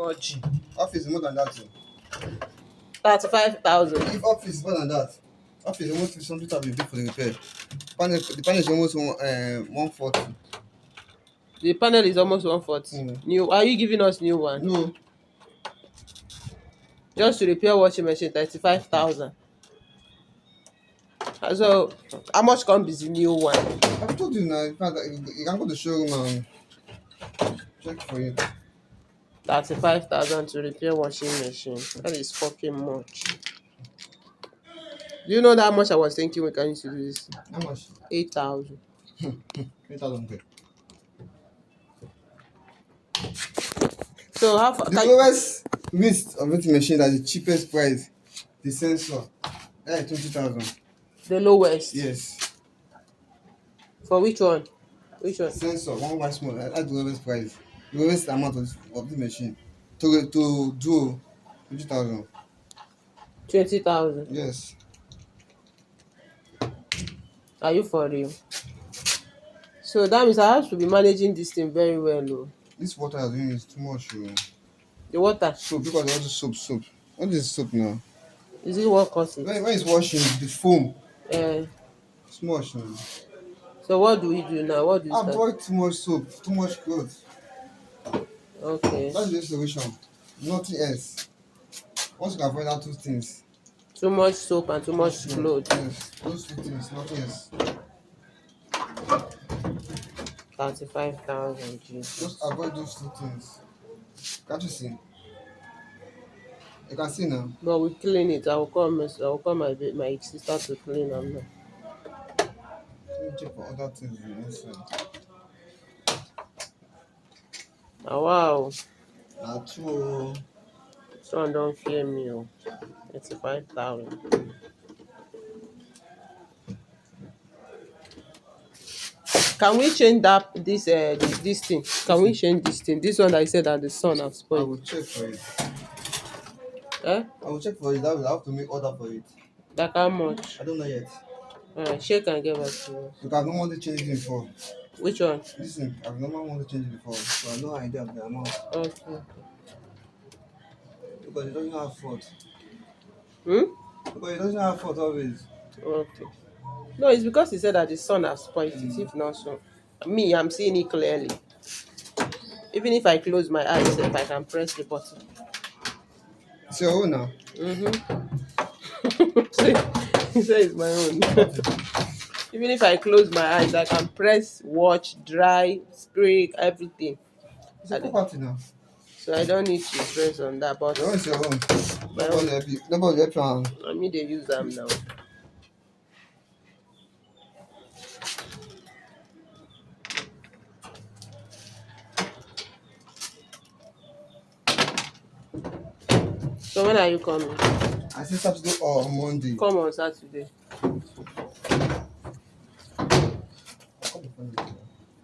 much. Office is more than that too. 35,000. If office is more than that, office is almost something to be for the repair. The panel is almost 140. The panel is almost 140. New. Are you giving us new one? No, Just to repair washing machine, 35,000. So, how much comes the new one? I've told you now. In fact, you can go to the showroom and check for you. 35,000 to repair washing machine. That is fucking much. Do you know that much I was thinking we can use to do this? How much? 8,000. 8,000. So how far? The lowest list of washing machine at the cheapest price, the sensor. That is 20,000. The lowest. Yes. For which one? Which one? Sensor, one white small. That's the lowest price. The lowest amount of the machine. To do 20,000. 20,000. Yes. Are you for real? So that means I have to be managing this thing very well. Oh. This water I'm doing is too much. The water. Soap, because all the soap. What is soap now? Is it what causes it? When it's washing, the foam. Uh, It's much now. so what do we do now? What do we start? Avoid too much soap, too much clothes. Okay. That's the solution. Nothing else. Once you can avoid that two things. Too much soap and too much clothes. Yes, those two things, nothing else. 35,000. Jesus. Just avoid those two things. Can't you see? You can see now. But we clean it. I will call my sister to clean them now. Let me check for other things in the inside. Oh, wow. True. Someone don't fear me. 35,000. Can we change this thing? Can we change this thing? This one that I said that the sun has I spoiled. will check for it. Eh? I will check for it. I have to make order for it. Like how much? I don't know yet. Shake and give us to us. Because I've not wanted to change it before. Which one? Listen, I've not wanted to change it before, so I have no idea of the amount. Okay. Because it doesn't have fault. Because it doesn't have fault always. Okay. No, it's because he said that the sun has spoiled it. If not so, me, I'm seeing it clearly. Even if I close my eyes, if I can press the button. It's your own now. He said it's my own. Even if I close my eyes, I can press, watch, dry, spray, everything. It's a property now. So I don't need to press on that Your own button. is your own. Nobody help you. I mean, they use them now. So when are you coming? I said Saturday or Monday. Come on Saturday.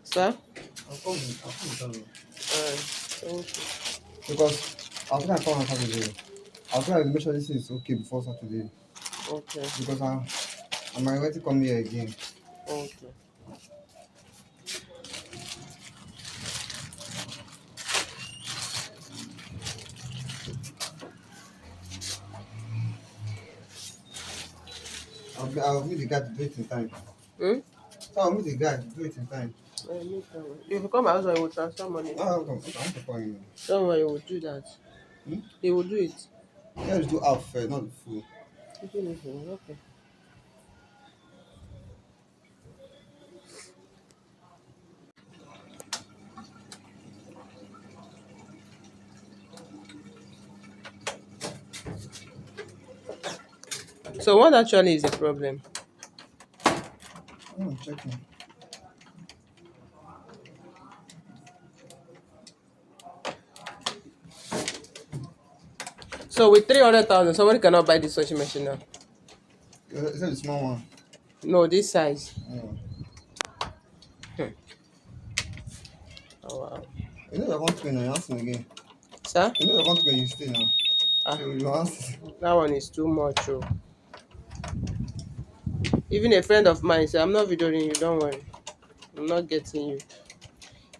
Sir? I'll come. Thank you. Because I'll try to come on Saturday. I'll try to make sure this is okay before Saturday. Okay. Because I'm ready to come here again. Okay. I'll meet the guy to do it in time. Hmm? So I'll meet the guy to do it in time. If you come out, I will transfer money. I'll come. I'm preparing. Don't worry, he will do that. He will do it. Let's do half first, not the full. Okay. So what actually is the problem? I'm checking. So with 300,000, somebody cannot buy this washing machine now. Is that the small one? No, this size. Yeah. Oh wow. You know your country now, you ask me again. Sir? You know your country you stay now. So you ask. That one is too much. Oh. Even a friend of mine said, I'm not videoing you, don't worry. I'm not getting you.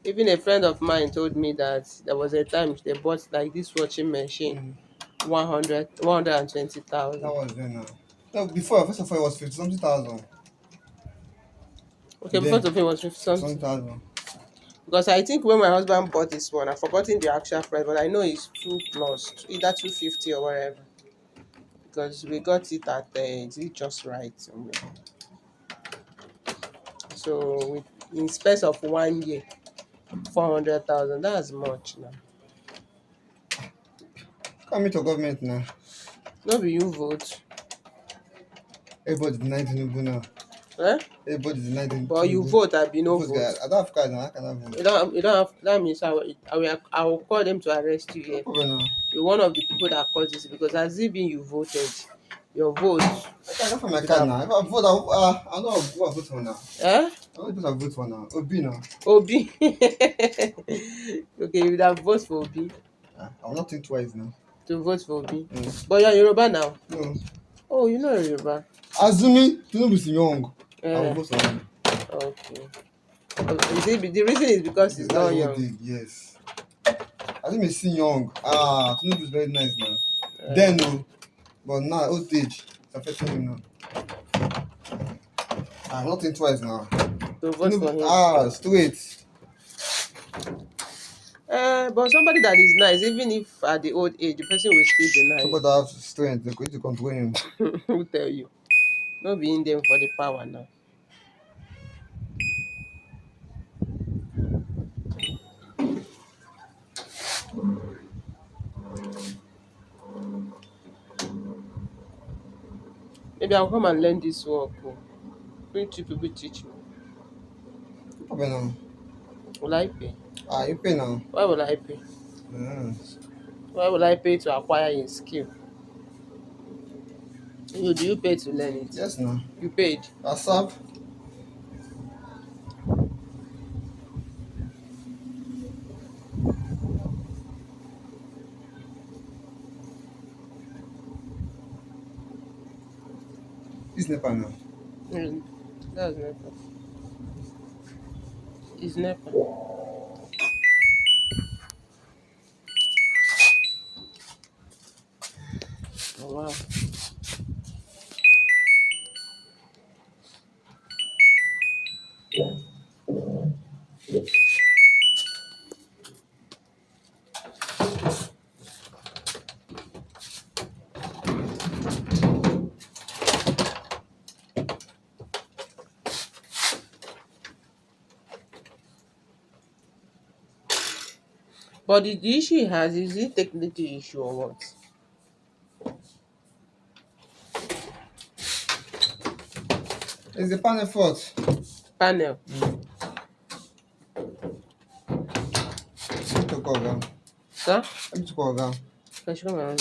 Even a friend of mine told me that there was a time they bought like this washing machine, Mm. 120,000. That was then now. No, before first of all it was 50 something thousand. Okay, before Then Sophie was 50 something something. thousand. Because I think when my husband bought this one, I've forgotten the actual price, but I know it's two plus, either 250 or whatever. Because we got it at is it just right somewhere. So in space of 1 year, 400,000. That's much now. Come into government now. No be you vote. Everybody denying Tinubu now. Eh? Everybody denying But you Tinubu. vote, I be no Vote guy. vote. I don't have card now. I cannot vote. You don't have that means I will call them to arrest you No here. problem now. You're one of the people that caused this because as if you voted, your vote I can't find my should card have now. If I vote, I know who I vote for now. eh? I know the person I vote for now. Obi now. Obi. Okay, you would have voted for Obi I will not think twice now. to vote for Obi. Mm. But you're Yoruba now. No. Oh, you know Yoruba. Assuming Tinubu is young, I will Eh, vote for him. okay. You see, the reason is because he's That's not the whole young. thing, yes. Assuming he's still young. Tinubu is very nice now. Eh, Then no. But now old age it's affecting him now. I'm not think twice now. to vote Tinubu, for him. straight. But somebody that is nice, even if at the old age, the person will still be Somebody nice. that has strength, they're going to control him. Who tell you? Not be in them for the power now. Maybe I'll come and learn this work. Oh. Bring two people teach me. No problem now. Will I pay? You pay now. Why will I pay? Mm. Why will I pay to acquire a skill? Do you pay to learn it? Yes now. You paid. ASAP. This NEPA now. Mm, that's NEPA. It's NEPA. Oh, wow. But the issue he has is it technical issue or what? It's the panel fault. Panel. Let me to call Oga. Sir? Let me to call Oga. Can you come around?